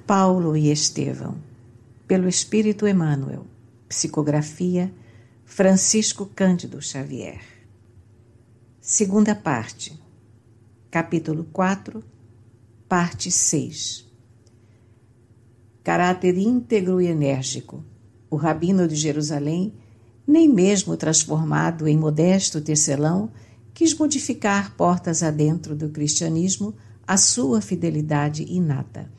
Paulo e Estevão, pelo Espírito Emmanuel. Psicografia Francisco Cândido Xavier. Segunda parte. Capítulo 4, parte 6. Caráter íntegro e enérgico. O rabino de Jerusalém, nem mesmo transformado em modesto tecelão, quis modificar portas adentro do cristianismo a sua fidelidade inata.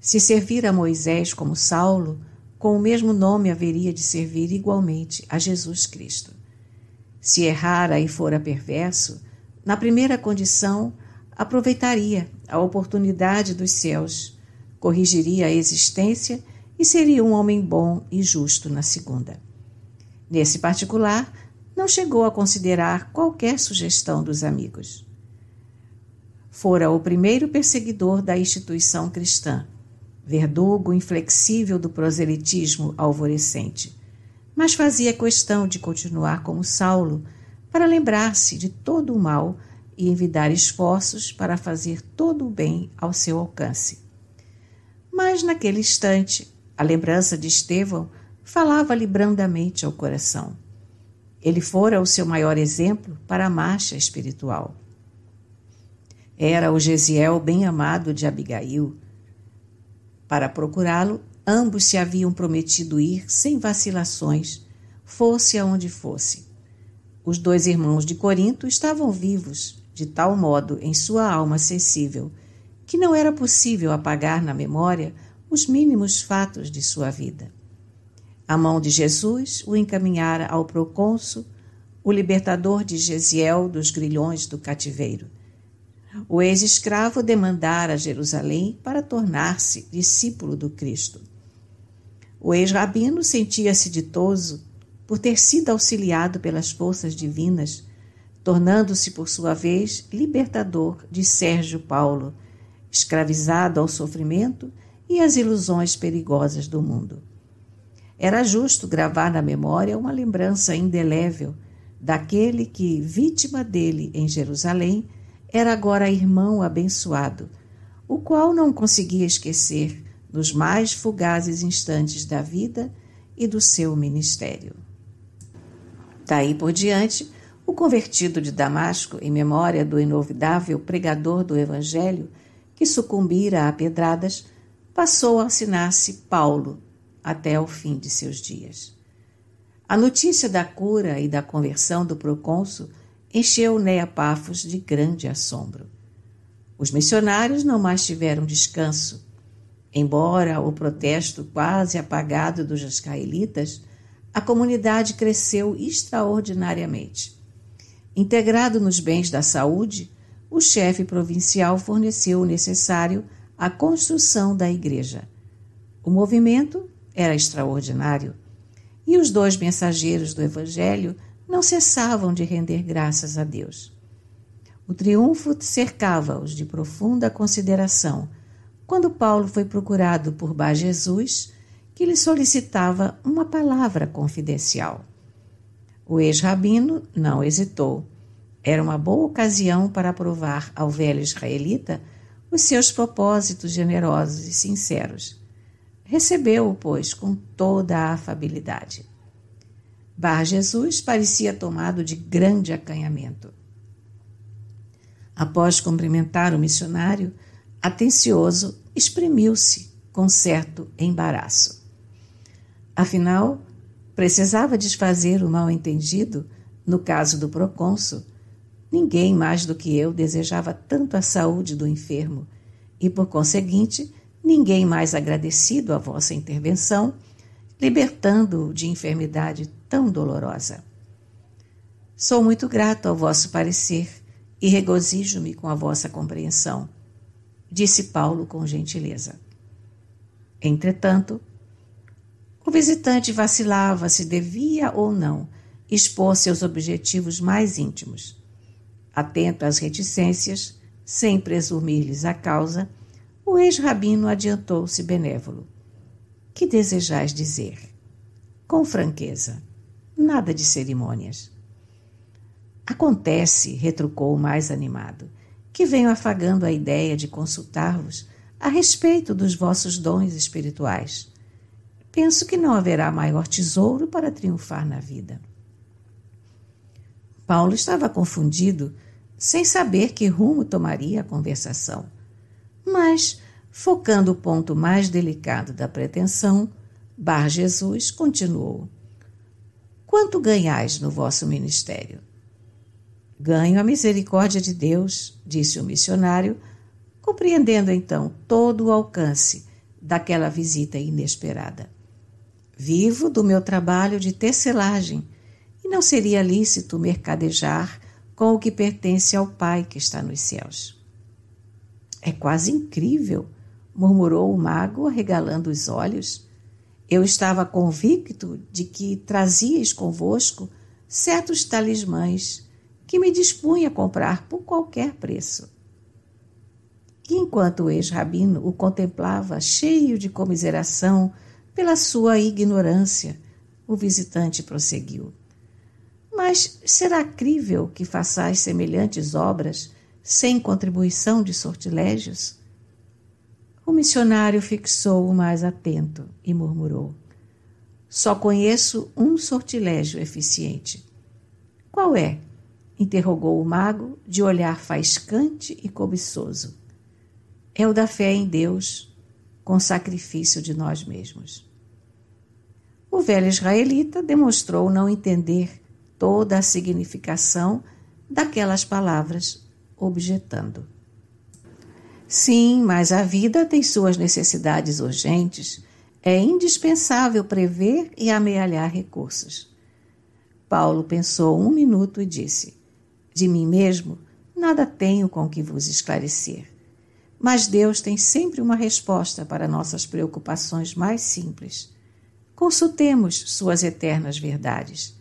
Se servir a Moisés como Saulo, com o mesmo nome haveria de servir igualmente a Jesus Cristo. Se errara e fora perverso, na primeira condição, aproveitaria a oportunidade dos céus, corrigiria a existência e seria um homem bom e justo na segunda. Nesse particular, não chegou a considerar qualquer sugestão dos amigos. Fora o primeiro perseguidor da instituição cristã, verdugo inflexível do proselitismo alvorecente, mas fazia questão de continuar como Saulo para lembrar-se de todo o mal e envidar esforços para fazer todo o bem ao seu alcance. Mas, naquele instante, a lembrança de Estevão falava-lhe brandamente ao coração. Ele fora o seu maior exemplo para a marcha espiritual. Era o Gesiel bem-amado de Abigail. Para procurá-lo, ambos se haviam prometido ir sem vacilações, fosse aonde fosse. Os dois irmãos de Corinto estavam vivos, de tal modo em sua alma sensível, que não era possível apagar na memória os mínimos fatos de sua vida. A mão de Jesus o encaminhara ao procônsul, o libertador de Gesiel dos grilhões do cativeiro. O ex-escravo demandara Jerusalém para tornar-se discípulo do Cristo. O ex-rabino sentia-se ditoso por ter sido auxiliado pelas forças divinas, tornando-se, por sua vez, libertador de Sérgio Paulo, escravizado ao sofrimento e às ilusões perigosas do mundo. Era justo gravar na memória uma lembrança indelével daquele que, vítima dele em Jerusalém, era agora irmão abençoado, o qual não conseguia esquecer nos mais fugazes instantes da vida e do seu ministério. Daí por diante, o convertido de Damasco, em memória do inovidável pregador do Evangelho, que sucumbira a pedradas, passou a assinar-se Paulo até o fim de seus dias. A notícia da cura e da conversão do procônsul encheu Nea Pafos de grande assombro. Os missionários não mais tiveram descanso. Embora o protesto quase apagado dos israelitas, a comunidade cresceu extraordinariamente. Integrado nos bens da saúde, o chefe provincial forneceu o necessário à construção da igreja. O movimento era extraordinário, e os dois mensageiros do Evangelho não cessavam de render graças a Deus. O triunfo cercava-os de profunda consideração, quando Paulo foi procurado por Bar Jesus, que lhe solicitava uma palavra confidencial. O ex-rabino não hesitou. Era uma boa ocasião para provar ao velho israelita os seus propósitos generosos e sinceros. Recebeu-o, pois, com toda a afabilidade. Bar Jesus parecia tomado de grande acanhamento. Após cumprimentar o missionário, atencioso, exprimiu-se com certo embaraço. Afinal, precisava desfazer o mal-entendido no caso do procônsul. Ninguém mais do que eu desejava tanto a saúde do enfermo e, por conseguinte, ninguém mais agradecido à vossa intervenção, libertando-o de enfermidade tão dolorosa. Sou muito grato ao vosso parecer e regozijo-me com a vossa compreensão, disse Paulo com gentileza. Entretanto, o visitante vacilava se devia ou não expor seus objetivos mais íntimos. Atento às reticências, sem presumir-lhes a causa, o ex-rabino adiantou-se benévolo. Que desejais dizer? Com franqueza, nada de cerimônias. Acontece, retrucou o mais animado, que venho afagando a ideia de consultar-vos a respeito dos vossos dons espirituais. Penso que não haverá maior tesouro para triunfar na vida. Paulo estava confundido, sem saber que rumo tomaria a conversação. Mas, focando o ponto mais delicado da pretensão, Bar Jesus continuou: quanto ganhais no vosso ministério? Ganho a misericórdia de Deus, disse o missionário, compreendendo então todo o alcance daquela visita inesperada. Vivo do meu trabalho de tecelagem e não seria lícito mercadejar com o que pertence ao Pai que está nos céus. É quase incrível, murmurou o mago, arregalando os olhos. Eu estava convicto de que trazíeis convosco certos talismãs que me dispunha a comprar por qualquer preço. E enquanto o ex-rabino o contemplava cheio de comiseração pela sua ignorância, o visitante prosseguiu: mas será crível que façais semelhantes obras sem contribuição de sortilégios? O missionário fixou-o mais atento e murmurou: só conheço um sortilégio eficiente. Qual é? Interrogou o mago, de olhar faiscante e cobiçoso. É o da fé em Deus, com sacrifício de nós mesmos. O velho israelita demonstrou não entender toda a significação daquelas palavras, objetando: sim, mas a vida tem suas necessidades urgentes. É indispensável prever e amealhar recursos. Paulo pensou 1 minuto e disse: de mim mesmo, nada tenho com que vos esclarecer. Mas Deus tem sempre uma resposta para nossas preocupações mais simples. Consultemos suas eternas verdades.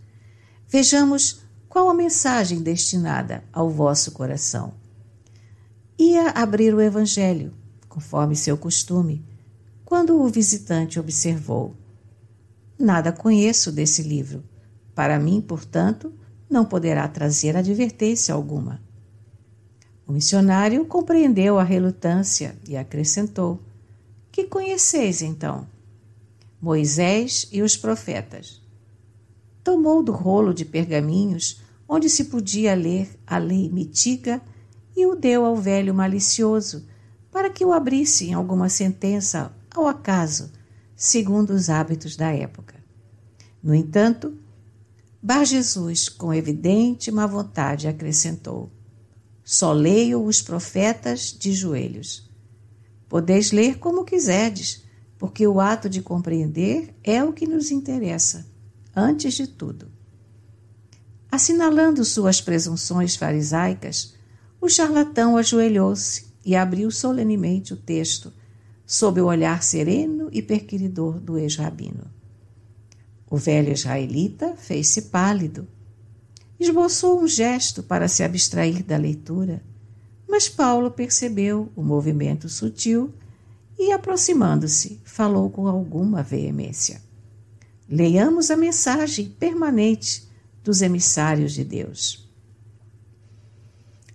Vejamos qual a mensagem destinada ao vosso coração. Ia abrir o Evangelho, conforme seu costume, quando o visitante observou: nada conheço desse livro. Para mim, portanto, não poderá trazer advertência alguma. O missionário compreendeu a relutância e acrescentou: que conheceis, então? Moisés e os profetas. Tomou do rolo de pergaminhos, onde se podia ler a lei mitiga, e o deu ao velho malicioso, para que o abrisse em alguma sentença ao acaso, segundo os hábitos da época. No entanto, Bar Jesus, com evidente má vontade, acrescentou: só leio os profetas de joelhos. Podeis ler como quiserdes, porque o ato de compreender é o que nos interessa, antes de tudo. Assinalando suas presunções farisaicas, o charlatão ajoelhou-se e abriu solenemente o texto, sob o olhar sereno e perquiridor do ex-rabino. O velho israelita fez-se pálido. Esboçou um gesto para se abstrair da leitura, mas Paulo percebeu o movimento sutil e, aproximando-se, falou com alguma veemência: leiamos a mensagem permanente dos emissários de Deus.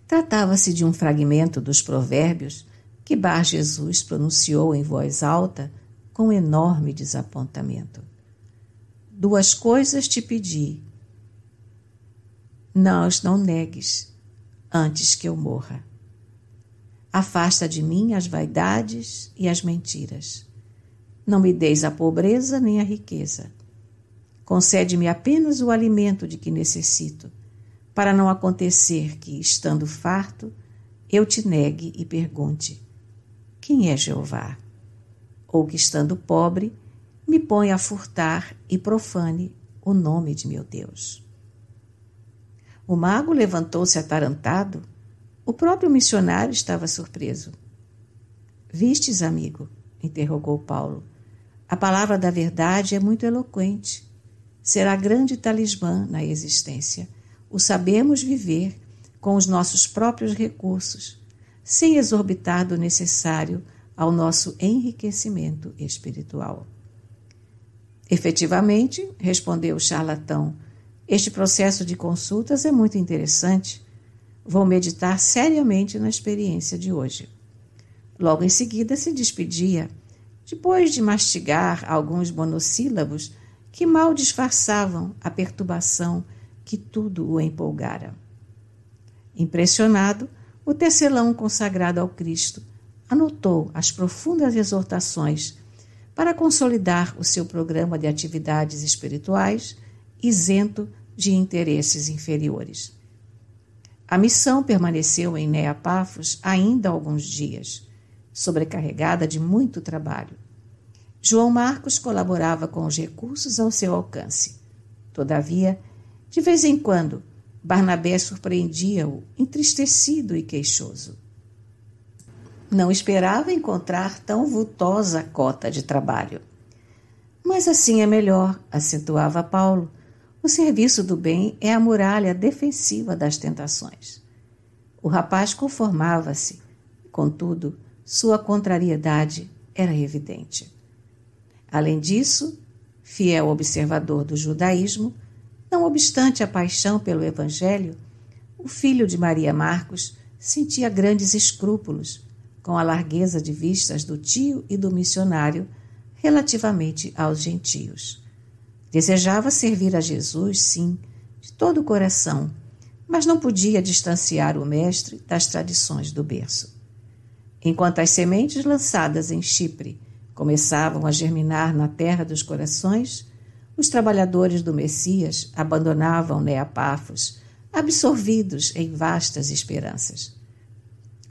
Tratava-se de um fragmento dos Provérbios que Bar Jesus pronunciou em voz alta com enorme desapontamento. 2 coisas te pedi. Não as não negues, antes que eu morra. Afasta de mim as vaidades e as mentiras. Não me deis a pobreza nem a riqueza. Concede-me apenas o alimento de que necessito, para não acontecer que, estando farto, eu te negue e pergunte: quem é Jeová? Ou que, estando pobre, me ponha a furtar e profane o nome de meu Deus. O mago levantou-se atarantado. O próprio missionário estava surpreso. Vistes, amigo? Interrogou Paulo. A palavra da verdade é muito eloquente. Será grande talismã na existência. O sabemos viver com os nossos próprios recursos, sem exorbitar do necessário ao nosso enriquecimento espiritual. Efetivamente, respondeu o charlatão, este processo de consultas é muito interessante. Vou meditar seriamente na experiência de hoje. Logo em seguida se despedia, depois de mastigar alguns monossílabos que mal disfarçavam a perturbação que tudo o empolgara. Impressionado, o tecelão consagrado ao Cristo anotou as profundas exortações para consolidar o seu programa de atividades espirituais, isento de interesses inferiores. A missão permaneceu em Nea Pafos ainda alguns dias, sobrecarregada de muito trabalho. João Marcos colaborava com os recursos ao seu alcance. Todavia, de vez em quando, Barnabé surpreendia-o, entristecido e queixoso. Não esperava encontrar tão vultosa cota de trabalho. Mas assim é melhor, acentuava Paulo. O serviço do bem é a muralha defensiva das tentações. O rapaz conformava-se, contudo, sua contrariedade era evidente. Além disso, fiel observador do judaísmo, não obstante a paixão pelo Evangelho, o filho de Maria Marcos sentia grandes escrúpulos com a largueza de vistas do tio e do missionário relativamente aos gentios. Desejava servir a Jesus, sim, de todo o coração, mas não podia distanciar o mestre das tradições do berço. Enquanto as sementes lançadas em Chipre começavam a germinar na terra dos corações, os trabalhadores do Messias abandonavam Nea Pafos, absorvidos em vastas esperanças.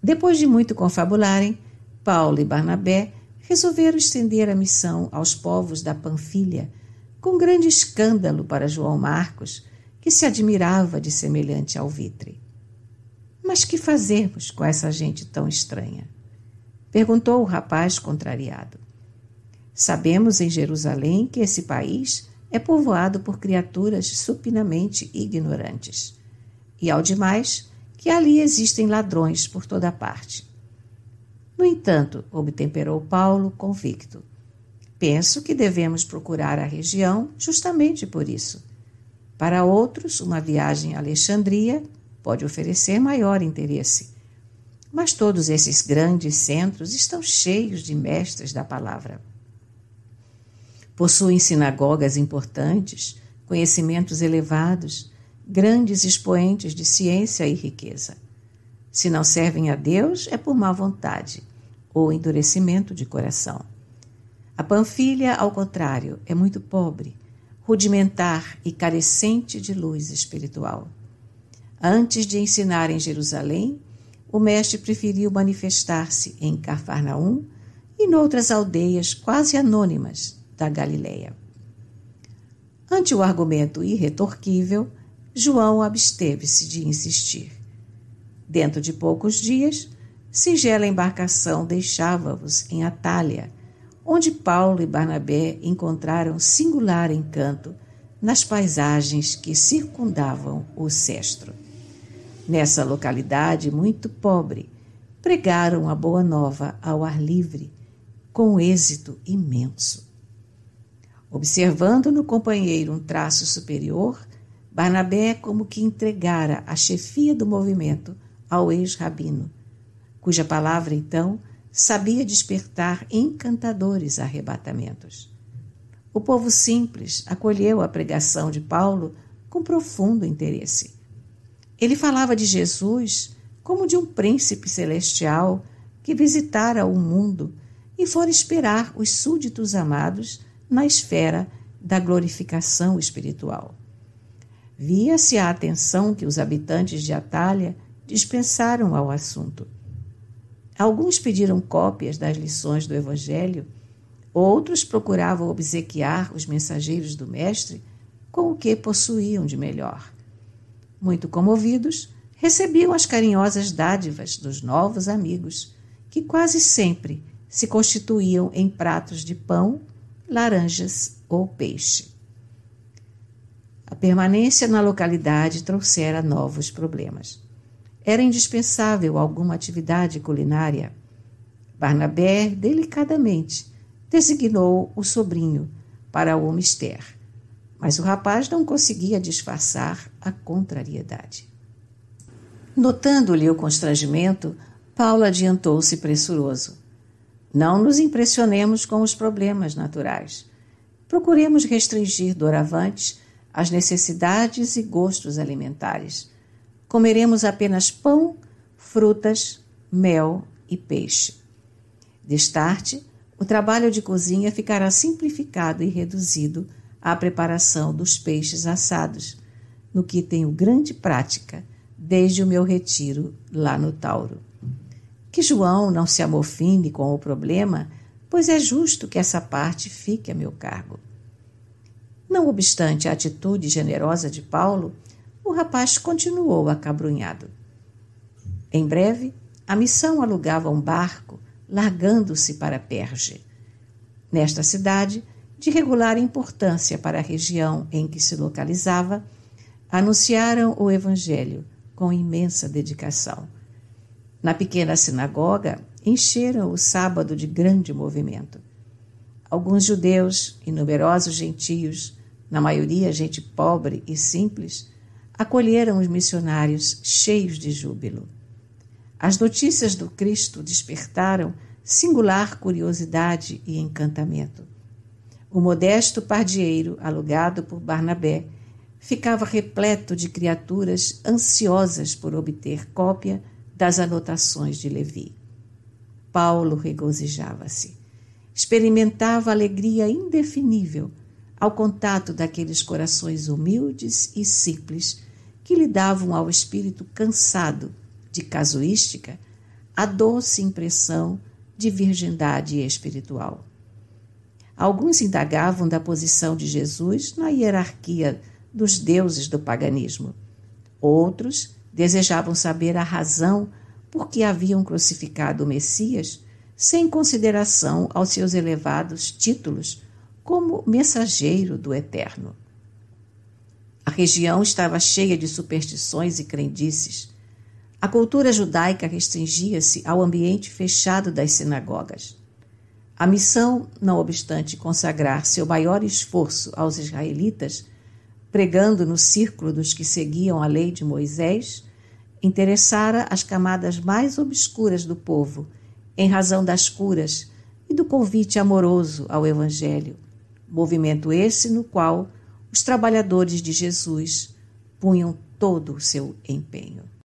Depois de muito confabularem, Paulo e Barnabé resolveram estender a missão aos povos da Panfilha, com grande escândalo para João Marcos, que se admirava de semelhante alvitre. Mas que fazermos com essa gente tão estranha? Perguntou o rapaz contrariado. Sabemos em Jerusalém que esse país é povoado por criaturas supinamente ignorantes. E, ao demais, que ali existem ladrões por toda parte. No entanto, obtemperou Paulo convicto. Penso que devemos procurar a região justamente por isso. Para outros, uma viagem a Alexandria pode oferecer maior interesse. Mas todos esses grandes centros estão cheios de mestres da palavra. Possuem sinagogas importantes, conhecimentos elevados, grandes expoentes de ciência e riqueza. Se não servem a Deus, é por má vontade ou endurecimento de coração. A Panfilha, ao contrário, é muito pobre, rudimentar e carecente de luz espiritual. Antes de ensinar em Jerusalém, o mestre preferiu manifestar-se em Cafarnaum e noutras aldeias quase anônimas da Galileia. Ante o argumento irretorquível, João absteve-se de insistir. Dentro de poucos dias, singela embarcação deixava-os em Atália, onde Paulo e Barnabé encontraram singular encanto nas paisagens que circundavam o Cestro. Nessa localidade muito pobre, pregaram a boa nova ao ar livre, com êxito imenso. Observando no companheiro um traço superior, Barnabé como que entregara a chefia do movimento ao ex-rabino, cuja palavra, então, sabia despertar encantadores arrebatamentos. O povo simples acolheu a pregação de Paulo com profundo interesse. Ele falava de Jesus como de um príncipe celestial que visitara o mundo e fora esperar os súditos amados na esfera da glorificação espiritual. Via-se a atenção que os habitantes de Atália dispensaram ao assunto. Alguns pediram cópias das lições do Evangelho, outros procuravam obsequiar os mensageiros do Mestre com o que possuíam de melhor. Muito comovidos, recebiam as carinhosas dádivas dos novos amigos, que quase sempre se constituíam em pratos de pão, laranjas ou peixe. A permanência na localidade trouxera novos problemas. Era indispensável alguma atividade culinária. Barnabé, delicadamente, designou o sobrinho para o mister, mas o rapaz não conseguia disfarçar a contrariedade. Notando-lhe o constrangimento, Paulo adiantou-se pressuroso. Não nos impressionemos com os problemas naturais. Procuremos restringir doravante as necessidades e gostos alimentares. Comeremos apenas pão, frutas, mel e peixe. Destarte, o trabalho de cozinha ficará simplificado e reduzido à preparação dos peixes assados, no que tenho grande prática desde o meu retiro lá no Tauro. Que João não se amofine com o problema, pois é justo que essa parte fique a meu cargo. Não obstante a atitude generosa de Paulo, o rapaz continuou acabrunhado. Em breve, a missão alugava um barco, largando-se para Perge. Nesta cidade, de regular importância para a região em que se localizava, anunciaram o Evangelho com imensa dedicação. Na pequena sinagoga, encheram o sábado de grande movimento. Alguns judeus e numerosos gentios, na maioria gente pobre e simples, acolheram os missionários cheios de júbilo. As notícias do Cristo despertaram singular curiosidade e encantamento. O modesto pardieiro, alugado por Barnabé, ficava repleto de criaturas ansiosas por obter cópia das anotações de Levi. Paulo regozijava-se. Experimentava alegria indefinível ao contato daqueles corações humildes e simples que lhe davam ao espírito cansado de casuística a doce impressão de virgindade espiritual. Alguns indagavam da posição de Jesus na hierarquia dos deuses do paganismo. Outros desejavam saber a razão por que haviam crucificado o Messias sem consideração aos seus elevados títulos como mensageiro do Eterno. A região estava cheia de superstições e crendices. A cultura judaica restringia-se ao ambiente fechado das sinagogas. A missão, não obstante consagrar seu maior esforço aos israelitas, pregando no círculo dos que seguiam a lei de Moisés, interessara as camadas mais obscuras do povo, em razão das curas e do convite amoroso ao Evangelho, movimento esse no qual os trabalhadores de Jesus punham todo o seu empenho.